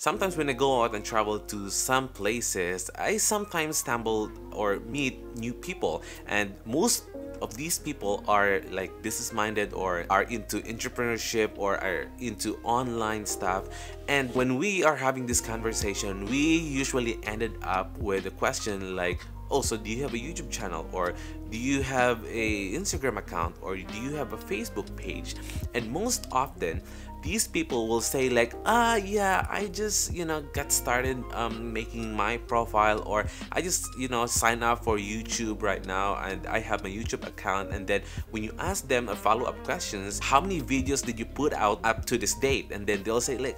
Sometimes when I go out and travel to some places, I sometimes stumble or meet new people, and most of these people are like business minded or are into entrepreneurship or are into online stuff. And when we are having this conversation, we usually ended up with a question like, oh, so do you have a YouTube channel, or do you have a Instagram account, or do you have a Facebook page? And most often these people will say like, yeah, I just got started making my profile, or I just sign up for YouTube right now and I have my YouTube account. And then when you ask them a follow-up questions, how many videos did you put out up to this date, and then they'll say like,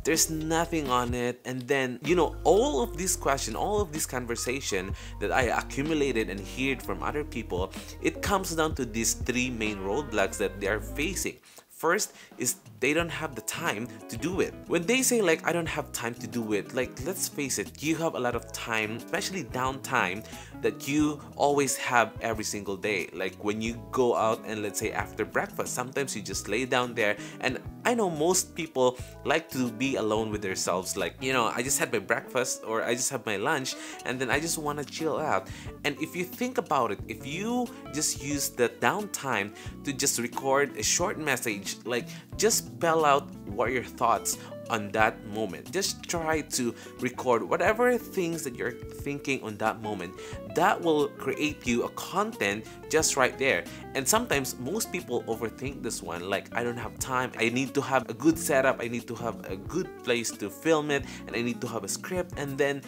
there's nothing on it. And then all of these questions, all of this conversation that I accumulated and heard from other people, it comes down to these three main roadblocks that they are facing. First is they don't have the time to do it. When they say like, I don't have time to do it, like, let's face it, you have a lot of time, especially downtime, that you always have every single day. Like when you go out and let's say after breakfast, sometimes you just lay down there. And I know most people like to be alone with themselves, like, I just had my breakfast or I just have my lunch and then I just want to chill out. And if you think about it, if you just use that downtime to just record a short message, like just spell out what your thoughts on that moment. Just try to record whatever things that you're thinking on that moment. That will create you a content just right there. And sometimes most people overthink this one, like, I don't have time, I need to have a good setup, I need to have a good place to film it, and I need to have a script. And then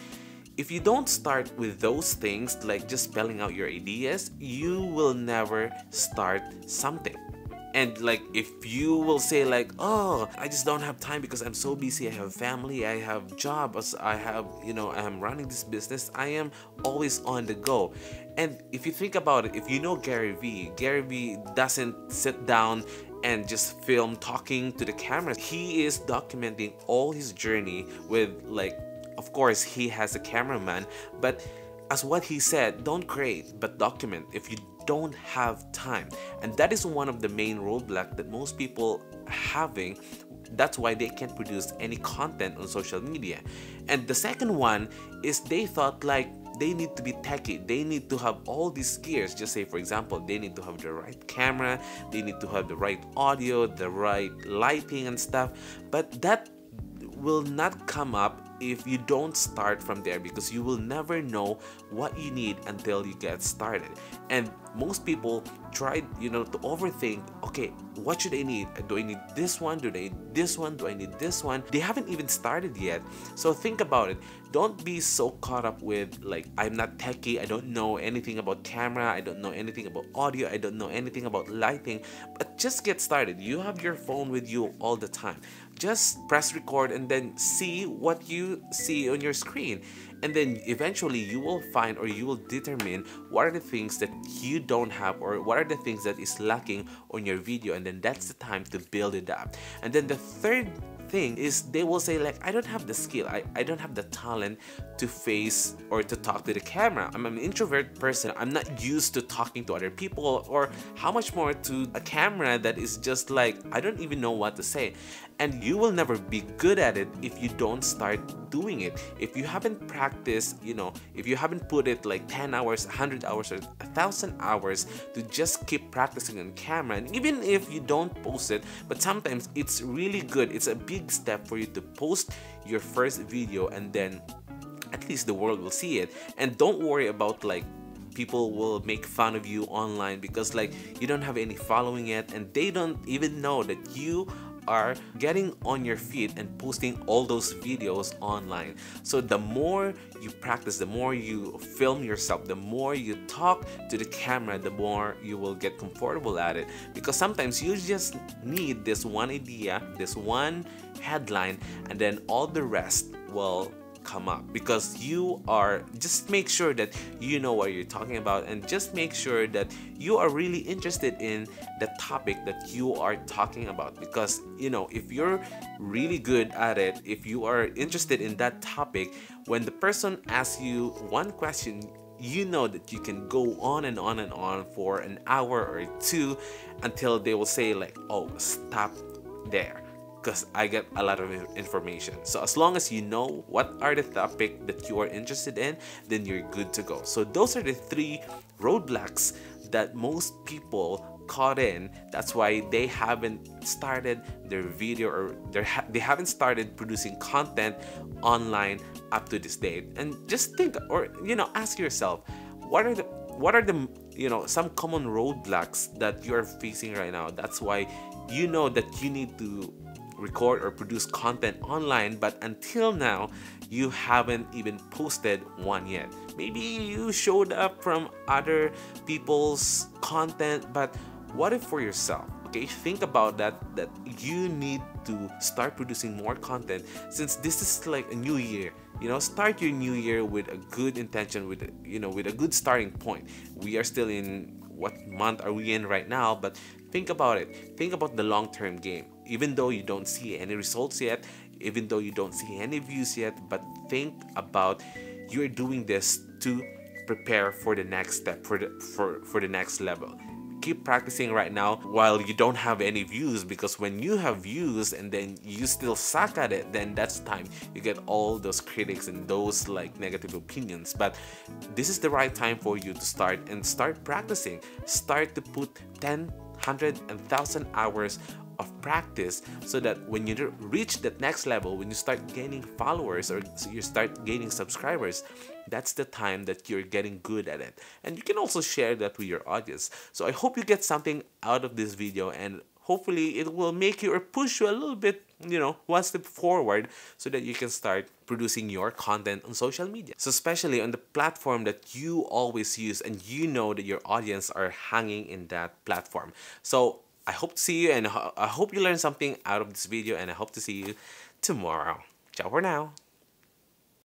if you don't start with those things, like just spelling out your ideas, you will never start something. And like if you will say like, oh, I just don't have time because I'm so busy, I have family, I have jobs, I have, I am running this business, I am always on the go. And if you think about it, if you know Gary Vee doesn't sit down and just film talking to the camera. He is documenting all his journey with, like, of course he has a cameraman, but as what he said, don't create but document if you don't have time. And that is one of the main roadblocks that most people having. That's why they can't produce any content on social media. And the second one is they thought like they need to be techie, they need to have all these gears. Just say for example, they need to have the right camera, they need to have the right audio, the right lighting and stuff. But that will not come up if you don't start from there, because you will never know what you need until you get started. And most people try to overthink, okay, what should I need? Do I need this one? Do I need this one? Do I need this one? They haven't even started yet. So think about it. Don't be so caught up with like, I'm not techie, I don't know anything about camera, I don't know anything about audio, I don't know anything about lighting. But just get started. You have your phone with you all the time. Just press record and then see what you see on your screen. And then eventually you will find, or you will determine, what are the things that you don't have, or what are the things that is lacking on your video. And then that's the time to build it up. And then the third thing is they will say like, I don't have the skill, I don't have the talent to face or to talk to the camera. I'm an introvert person, I'm not used to talking to other people, or how much more to a camera that is just like, I don't even know what to say. And you will never be good at it if you don't start doing it. If you haven't practiced, if you haven't put it like 10 hours, 100 hours, or 1,000 hours to just keep practicing on camera. And even if you don't post it, but sometimes it's really good, it's a big step for you to post your first video, and then at least the world will see it. And don't worry about like people will make fun of you online because like you don't have any following yet, and they don't even know that you are getting on your feet and posting all those videos online. So the more you practice, the more you film yourself, the more you talk to the camera, the more you will get comfortable at it. Because sometimes you just need this one idea, this one headline, and then all the rest will come up, because you are, just make sure that you know what you're talking about, and just make sure that you are really interested in the topic that you are talking about. Because if you're really good at it, if you are interested in that topic, when the person asks you one question, you know that you can go on and on and on for an hour or two until they will say like, oh, stop there. because I get a lot of information. So as long as you know what are the topic that you are interested in, then you're good to go. So those are the 3 roadblocks that most people caught in. That's why they haven't started their video, or they haven't started producing content online up to this date. And just think, or ask yourself, what are the some common roadblocks that you are facing right now. That's why that you need to record or produce content online, but until now you haven't even posted one yet. Maybe you showed up from other people's content, but what if for yourself? Okay, think about that you need to start producing more content, since this is like a new year. Start your new year with a good intention, with a good starting point. We are still in, what month are we in right now? But think about it. Think about the long-term game. Even though you don't see any results yet, even though you don't see any views yet, but think about, you're doing this to prepare for the next step, for the next level. Keep practicing right now while you don't have any views, because when you have views and then you still suck at it, then that's the time you get all those critics and those like negative opinions. But this is the right time for you to start practicing. Start to put 10, 100, and 1,000 hours of practice, so that when you reach that next level, when you start gaining followers, or you start gaining subscribers, that's the time that you're getting good at it. And you can also share that with your audience. So I hope you get something out of this video, and hopefully it will make you, or push you a little bit, one step forward, so that you can start producing your content on social media. So especially on the platform that you always use, and that your audience are hanging in that platform. So I hope to see you, and I hope you learned something out of this video, and I hope to see you tomorrow. Ciao for now.